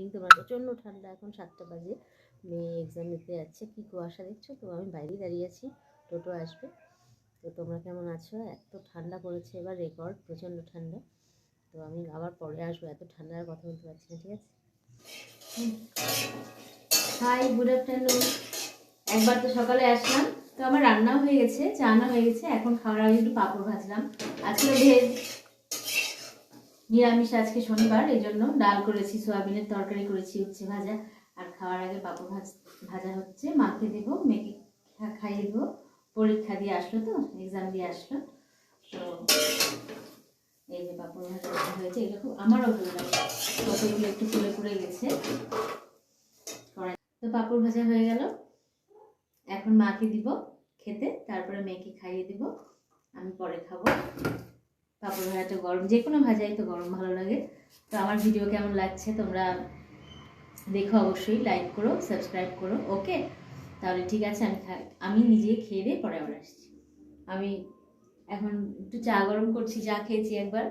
Evening. তোমার প্রচণ্ড ঠান্ডা, এখন 7টা বাজে, মেয়ে এক্সাম দিতে যাচ্ছে। কী কুয়াশা দেখছো তো, আমি বাইরেই দাঁড়িয়ে আছি, টোটো আসবে। তো তোমরা কেমন আছো? এত ঠান্ডা পড়েছে এবার, রেকর্ড প্রচণ্ড ঠান্ডা। তো আমি আবার পরে আসবো, এত ঠান্ডার কথা বলতে পারছি না, ঠিক আছে? Hi, good afternoon. একবার তো সকালে আসলাম, তো আমার রান্নাও হয়ে গেছে, চানা হয়ে গেছে। এখন খাওয়ার আগে একটু পাঁপড় ভাজলাম। আজকে ভেজ, নিরামিষ, আজকে শনিবার, এই জন্য ডাল করেছি, সোয়াবিনের তরকারি করেছি, উচ্ছে ভাজা। আর খাওয়ার আগে পাঁপড় ভাজা হচ্ছে। মাকে দেবো, মেয়েকে খাইয়ে দেবো। পরীক্ষা দিয়ে আসলো তো, এক্সাম দিয়ে আসলো, তো এই যে পাঁপড় ভাজা হয়েছে। এটা খুব আমারও ভালো লাগে, কতগুলো একটু পুড়ে পুড়ে গেছে। তো পাঁপড় ভাজা হয়ে গেল, এখন মাকে দিব খেতে, তারপরে মেয়েকে খাইয়ে দিব, আমি পরে খাবো। পাঁপড় ভাজাটা গরম, যে কোনো ভাজাই তো গরম ভালো লাগে। তো আমার ভিডিও কেমন লাগছে তোমরা দেখো, অবশ্যই লাইক করো, সাবস্ক্রাইব করো, ওকে? তাহলে ঠিক আছে, আমি নিজে খেয়ে দিয়ে পরে আবার আসছি। আমি এখন একটু চা গরম করছি, চা খেয়েছি একবার।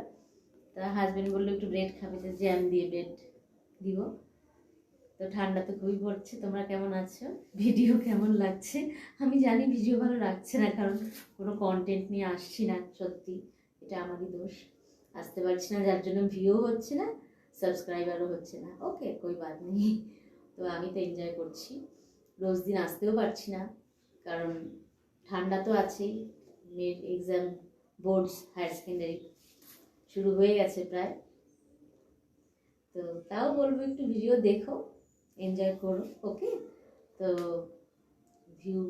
তা হাজব্যান্ড বললো একটু ব্রেড খাবে, তো জ্যাম দিয়ে ব্রেড দিব। তো ঠান্ডা তো খুবই পড়ছে। তোমরা কেমন আছো? ভিডিও কেমন লাগছে? আমি জানি ভিডিও ভালো লাগছে না, কারণ কোনো কন্টেন্ট নিয়ে আসছি না, সত্যি এটা আমারই দোষ। আসতে পারছি না, যার জন্য ভিউ হচ্ছে না, সাবস্ক্রাইবারও হচ্ছে না। ওকে, কই বাদ নেই। তো আমি তো এনজয় করছি, রোজ দিন আসতেও পারছি না, কারণ ঠান্ডা তো আছেই। মেয়ের এক্সাম, বোর্ডস, হায়ার সেকেন্ডারি শুরু হয়ে গেছে প্রায়। তো তাও বলবো একটু ভিডিও দেখো, এনজয় করো, ওকে? তো ভিউ,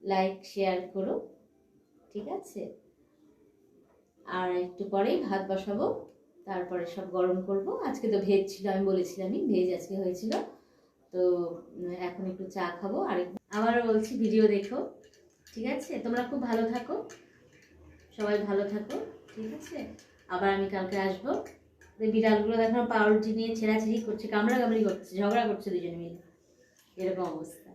লাইক, শেয়ার করো, ঠিক আছে? আর একটু পরেই ভাত বসাবো, তারপরে সব গরম করব। আজকে তো ভেজ ছিল, আমি বলেছিলামই ভেজ আজকে হয়েছিল। তো এখন একটু চা খাবো। আর আবারও বলছি, ভিডিও দেখো, ঠিক আছে? তোমরা খুব ভালো থাকো, সবাই ভালো থাকো, ঠিক আছে? আবার আমি কালকে আসবো। বিড়ালগুলো দেখো পাউরুটি নিয়ে ছেঁড়াছিড়ি করছে, কামড়াকামড়ি করছে, ঝগড়া করছে দুজনে মিলে, এরকম অবস্থা।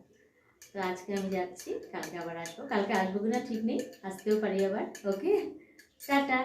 তো আজকে আমি যাচ্ছি, কালকে আবার আসবো। কালকে আসবো কিনা ঠিক নেই, আসতেও পারি আবার, ওকে? টাটা।